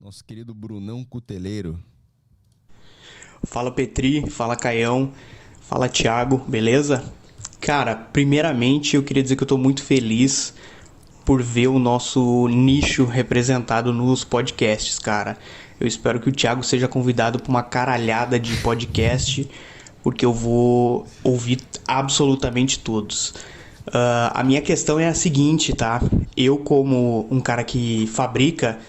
Nosso querido Brunão Cuteleiro. Fala Petri, fala Caião, fala Thiago, beleza? Cara, primeiramente eu queria dizer que eu tô muito feliz por ver o nosso nicho representado nos podcasts, cara. Eu espero que o Thiago seja convidado para uma caralhada de podcast, porque eu vou ouvir absolutamente todos. A minha questão é a seguinte, tá? Eu, como um cara que fabrica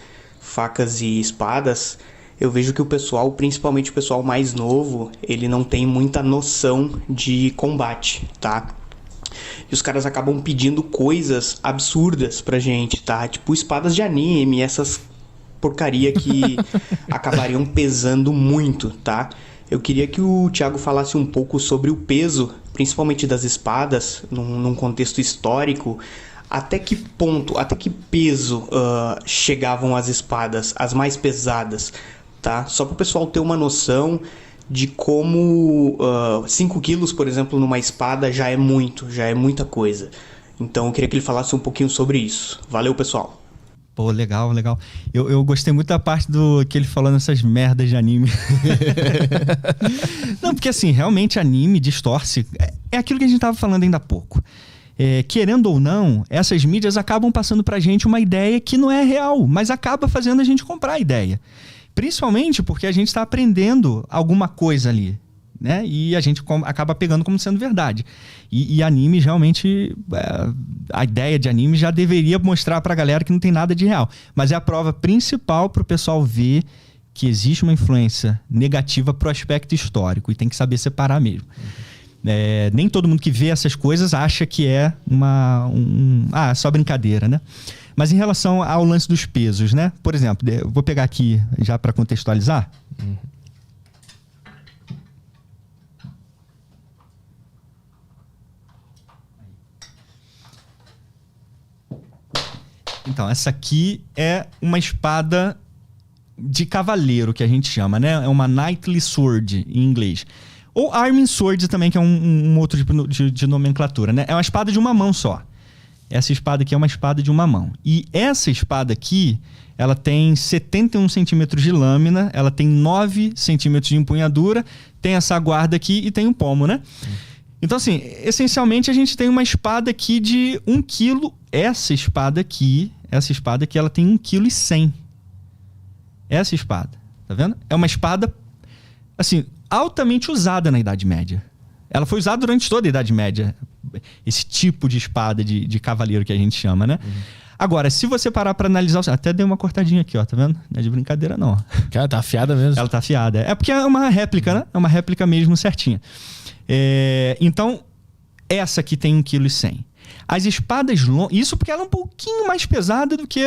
facas e espadas, eu vejo que o pessoal, principalmente o pessoal mais novo, ele não tem muita noção de combate, tá? E os caras acabam pedindo coisas absurdas pra gente, tá? Tipo espadas de anime, essas porcaria que acabariam pesando muito, tá? Eu queria que o Thiago falasse um pouco sobre o peso, principalmente das espadas, num contexto histórico. Até que ponto, até que peso chegavam as espadas, as mais pesadas, tá? Só para o pessoal ter uma noção de como 5 quilos, por exemplo, numa espada já é muito, já é muita coisa. Então eu queria que ele falasse um pouquinho sobre isso. Valeu, pessoal! Pô, legal, legal. Eu gostei muito da parte do que ele falou nessas merdas de anime. Não, porque assim, realmente anime distorce. É aquilo que a gente tava falando ainda há pouco. Querendo ou não, essas mídias acabam passando pra gente uma ideia que não é real, mas acaba fazendo a gente comprar a ideia. Principalmente porque a gente está aprendendo alguma coisa ali, né? E a gente acaba pegando como sendo verdade. E animes realmente, a ideia de anime já deveria mostrar pra galera que não tem nada de real. Mas é a prova principal pro pessoal ver que existe uma influência negativa pro aspecto histórico e tem que saber separar mesmo. Nem todo mundo que vê essas coisas acha que é só brincadeira, né? Mas em relação ao lance dos pesos, né? Por exemplo, eu vou pegar aqui já para contextualizar. Então, essa aqui é uma espada de cavaleiro, que a gente chama, né? É uma Knightly Sword, em inglês. Ou Arming Sword também, que é um outro tipo de nomenclatura, né? É uma espada de uma mão só. Essa espada aqui é uma espada de uma mão. E essa espada aqui, ela tem 71 centímetros de lâmina, ela tem 9 centímetros de empunhadura, tem essa guarda aqui e tem um pomo, né? Então, assim, essencialmente a gente tem uma espada aqui de 1 quilo. Essa espada aqui, ela tem 1,1 kg. Essa espada, tá vendo? É uma espada, assim, altamente usada na Idade Média. Ela foi usada durante toda a Idade Média. Esse tipo de espada de cavaleiro que a gente chama, né? Agora, se você parar pra analisar... Até dei uma cortadinha aqui, ó, tá vendo? Não é de brincadeira, não. Cara, tá afiada mesmo. Ela tá afiada. É porque é uma réplica, né? É uma réplica mesmo certinha. Então, essa aqui tem 1,1 kg. As espadas longas... Isso porque ela é um pouquinho mais pesada do que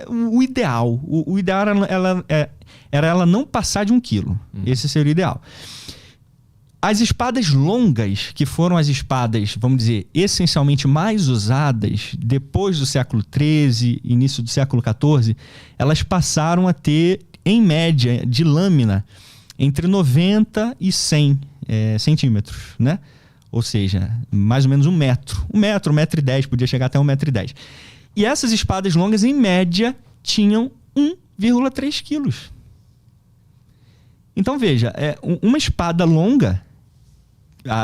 o ideal. O ideal era ela não passar de 1 quilo. Esse seria o ideal. As espadas longas, que foram as espadas, vamos dizer, essencialmente mais usadas depois do século XIII, início do século XIV, elas passaram a ter, em média, de lâmina, entre 90 e 100 centímetros, né? Ou seja, mais ou menos 1 metro. 1,10 m, podia chegar até 1,10 m. E essas espadas longas, em média, tinham 1,3 quilos. Então, veja, uma espada longa,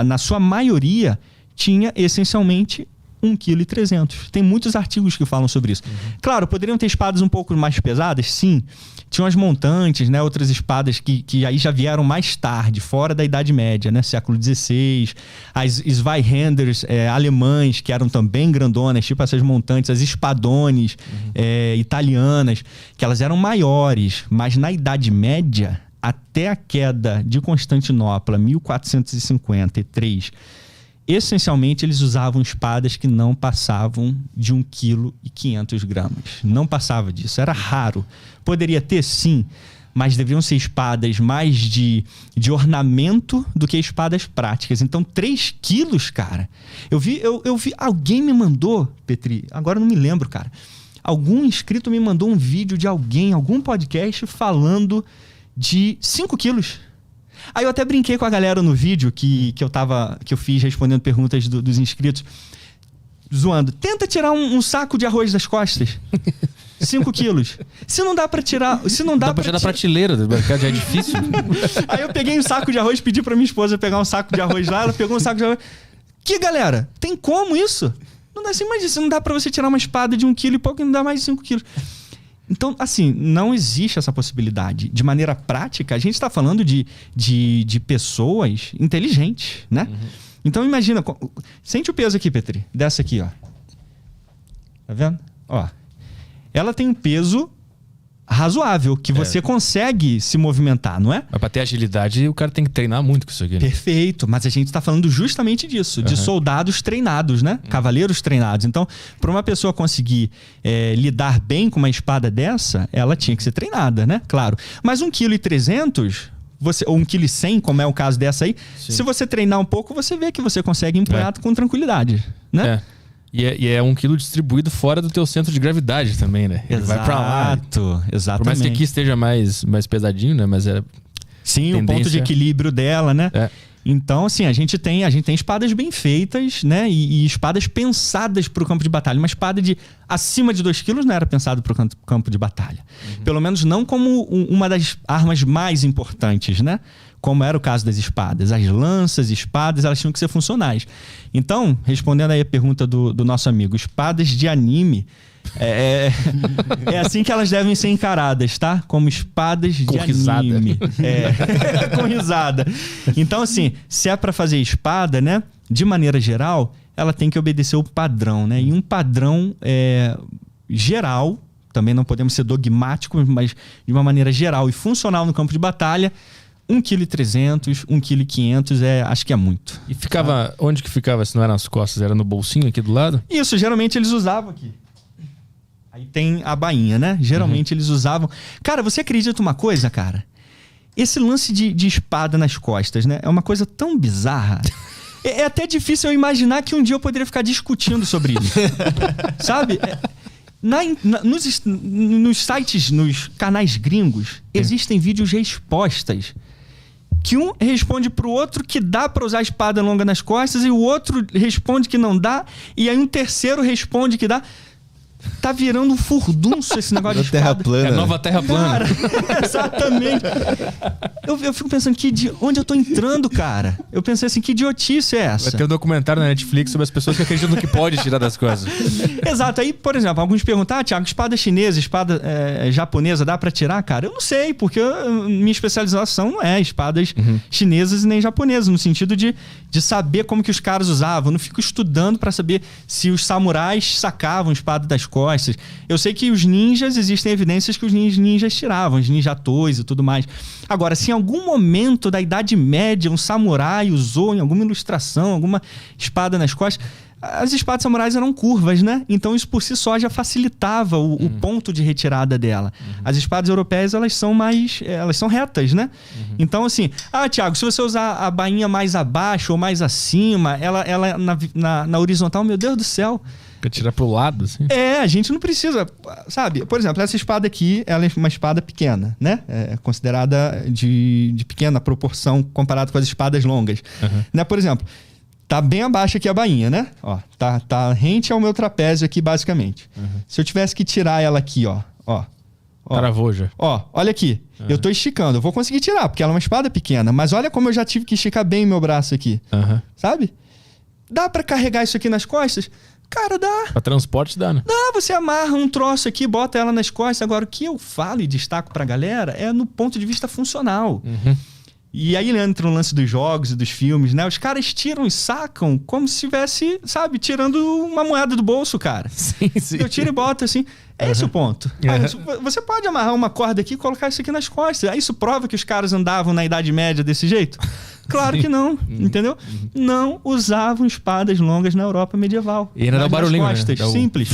na sua maioria, tinha essencialmente 1,3 kg. Tem muitos artigos que falam sobre isso. Claro, poderiam ter espadas um pouco mais pesadas? Sim. Tinham as montantes, né? Outras espadas que aí já vieram mais tarde, fora da Idade Média, né? Século XVI. As Zweihanders alemães, que eram também grandonas, tipo essas montantes. As espadones italianas, que elas eram maiores. Mas na Idade Média, até a queda de Constantinopla, 1453, essencialmente eles usavam espadas que não passavam de 1,5 kg. Não passava disso, era raro. Poderia ter, sim, mas deveriam ser espadas mais de ornamento do que espadas práticas. Então, 3 quilos, cara. Eu vi, alguém me mandou, Petri, agora eu não me lembro, cara. Algum inscrito me mandou um vídeo de alguém, algum podcast falando de 5 quilos. Aí eu até brinquei com a galera no vídeo que eu fiz respondendo perguntas dos inscritos. zoando. Tenta tirar um saco de arroz das costas. 5 quilos. Se não dá pra tirar... Se não dá pra tirar da prateleira do mercado, já é difícil. Aí eu peguei um saco de arroz, pedi pra minha esposa pegar um saco de arroz lá, ela pegou um saco de arroz. Que, galera? Tem como isso? Não dá assim, mas não dá pra você tirar uma espada de 1 quilo e pouco e não dá mais de 5 quilos. Então, assim, não existe essa possibilidade. De maneira prática, a gente está falando de pessoas inteligentes, né? Então, imagina... Sente o peso aqui, Petri. Dessa aqui, ó. Tá vendo? Ó. Ela tem um peso razoável, que você consegue se movimentar, não é? Mas pra ter agilidade, o cara tem que treinar muito com isso aqui. Né? Perfeito, mas a gente está falando justamente disso, de soldados treinados, né? Cavaleiros treinados. Então, para uma pessoa conseguir lidar bem com uma espada dessa, ela tinha que ser treinada, né? Claro. Mas 1,3 kg, ou 1,1 kg, como é o caso dessa aí, se você treinar um pouco, você vê que você consegue empunhar com tranquilidade, né? E é 1 quilo distribuído fora do teu centro de gravidade também, né? Ele vai pra lá. Exatamente. Por mais que aqui esteja mais pesadinho, né? Mas é... Sim, o ponto de equilíbrio dela, né? Então, assim, a gente tem espadas bem feitas, né? E espadas pensadas para o campo de batalha. Uma espada de acima de 2 quilos não era pensado para o campo de batalha. Pelo menos não como uma das armas mais importantes, né? Como era o caso das espadas. As lanças, espadas, elas tinham que ser funcionais. Então, respondendo aí a pergunta do nosso amigo, espadas de anime... É assim que elas devem ser encaradas, tá? Como espadas de anime. Com risada. Então, assim, se é pra fazer espada, né? De maneira geral, ela tem que obedecer o padrão, né? E um padrão geral, também não podemos ser dogmáticos, mas de uma maneira geral e funcional no campo de batalha, 1,3 kg, 1,5 kg, acho que é muito. E ficava... Onde que ficava, se não era nas costas? Era no bolsinho aqui do lado? Isso, geralmente eles usavam aqui. Aí tem a bainha, né? Geralmente eles usavam... Cara, você acredita uma coisa, cara? Esse lance de espada nas costas, né? É uma coisa tão bizarra. É até difícil eu imaginar que um dia eu poderia ficar discutindo sobre isso. Sabe? Nos sites, nos canais gringos, existem vídeos respostas. Que um responde pro outro que dá pra usar a espada longa nas costas e o outro responde que não dá. E aí um terceiro responde que dá... Tá virando um furdunço esse negócio de espada. Terra plana. É a nova terra plana. Cara, exatamente. Eu fico pensando, onde eu tô entrando, cara? Eu pensei assim, que idiotice é essa? Vai ter um documentário na Netflix sobre as pessoas que acreditam no que pode tirar das coisas. Exato. Aí, por exemplo, alguns perguntam, Thiago, espada chinesa, espada japonesa, dá pra tirar? Cara, eu não sei, porque minha especialização não é espadas chinesas e nem japonesas, no sentido de saber como que os caras usavam. Eu não fico estudando pra saber se os samurais sacavam espada das costas. Eu sei que os ninjas, existem evidências que os ninjas tiravam, os ninjatões e tudo mais. Agora, se em algum momento da Idade Média um samurai usou em alguma ilustração, alguma espada nas costas, as espadas samurais eram curvas, né? Então isso por si só já facilitava o ponto de retirada dela. As espadas europeias, elas são retas, né? Então assim, Thiago, se você usar a bainha mais abaixo ou mais acima, ela na horizontal, meu Deus do céu. Pra tirar pro lado, assim? A gente não precisa, sabe? Por exemplo, essa espada aqui, ela é uma espada pequena, né? É considerada de pequena proporção comparado com as espadas longas. Né? Por exemplo, tá bem abaixo aqui a bainha, né? Ó, tá rente ao meu trapézio aqui, basicamente. Se eu tivesse que tirar ela aqui, ó. Travou já. Ó, olha aqui. Eu tô esticando. Eu vou conseguir tirar, porque ela é uma espada pequena. Mas olha como eu já tive que esticar bem meu braço aqui. Sabe? Dá pra carregar isso aqui nas costas? Cara, dá. Pra transporte dá, né? Dá, você amarra um troço aqui, bota ela nas costas. Agora, o que eu falo e destaco pra galera é no ponto de vista funcional. E aí entra o lance dos jogos e dos filmes, né? Os caras tiram e sacam como se estivesse, sabe, tirando uma moeda do bolso, cara. Sim. Eu tiro e boto assim. É esse o ponto. Você pode amarrar uma corda aqui e colocar isso aqui nas costas. Isso prova que os caras andavam na Idade Média desse jeito? Claro que não, entendeu? Não usavam espadas longas na Europa medieval. E ainda dá o barulhinho, costas, né? Simples.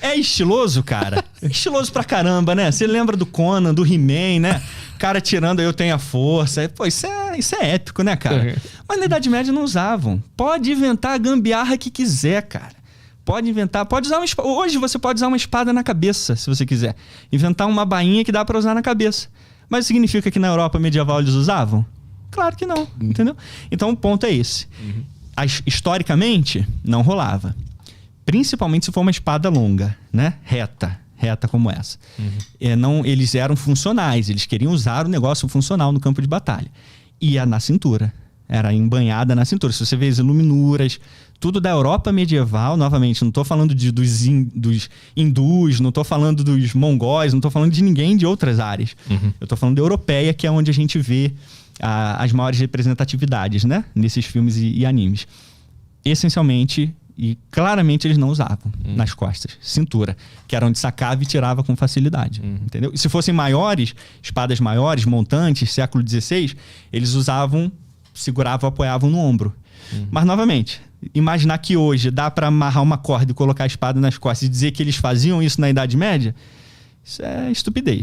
É estiloso, cara. Estiloso pra caramba, né? Você lembra do Conan, do He-Man, né? Cara tirando Eu Tenho a Força. Pô, isso é épico, né, cara? Mas na Idade Média não usavam. Pode inventar a gambiarra que quiser, cara. Pode inventar, pode usar uma espada. Hoje você pode usar uma espada na cabeça, se você quiser. Inventar uma bainha que dá pra usar na cabeça. Mas significa que na Europa medieval eles usavam? Claro que não, entendeu? Então o ponto é esse. Historicamente, não rolava. Principalmente se for uma espada longa, né? Reta como essa. Eles eram funcionais, eles queriam usar o negócio funcional no campo de batalha. Ia na cintura, era embanhada na cintura. Se você vê as iluminuras, tudo da Europa medieval, novamente, não estou falando dos hindus, não estou falando dos mongóis, não estou falando de ninguém de outras áreas. Eu estou falando da europeia, que é onde a gente vê as maiores representatividades, né? Nesses filmes e animes. Essencialmente, e claramente eles não usavam nas costas, cintura, que era onde sacava e tirava com facilidade, entendeu? E se fossem maiores, espadas maiores, montantes, século XVI, eles usavam, seguravam, apoiavam no ombro. Mas, novamente, imaginar que hoje dá para amarrar uma corda e colocar a espada nas costas e dizer que eles faziam isso na Idade Média, isso é estupidez.